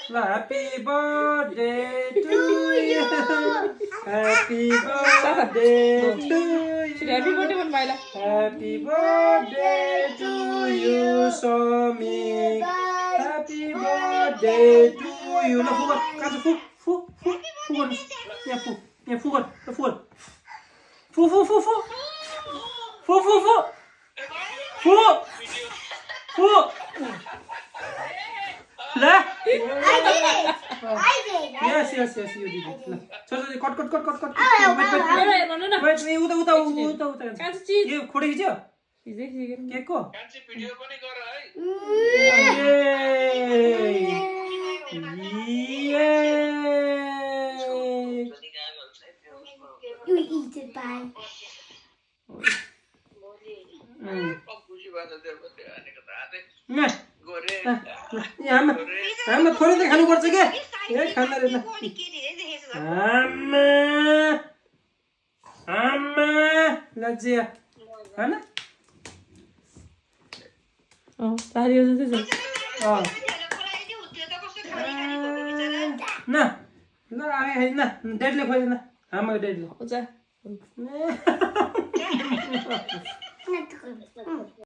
Happy birthday to you. Happy birthday to you. Happy birthday म्हण बायला. Happy birthday to you, Somi. Happy birthday to you. Lo fugot, kaso fugot. Ya fugot. Fu. La. I did it. Yes, you did it. So, cut. No. Wait, उता. कान्छ चिज यो खोडे खिच्यो खिच्दै खिचेको नि। केकको कान्छी भिडियो पनि गर है You eat it, bye. खुसी भएर त्यो भनेको त हातै यहाँ गोरे हाम्रो थोरै त खानुपर्छ क्या ए खाँदा रहेछ आमा लज्जिया हैन तारियो जस्तै छ। न ल आए हैन डेडले खोइदिन हाम्रो डेडले हुन्छ।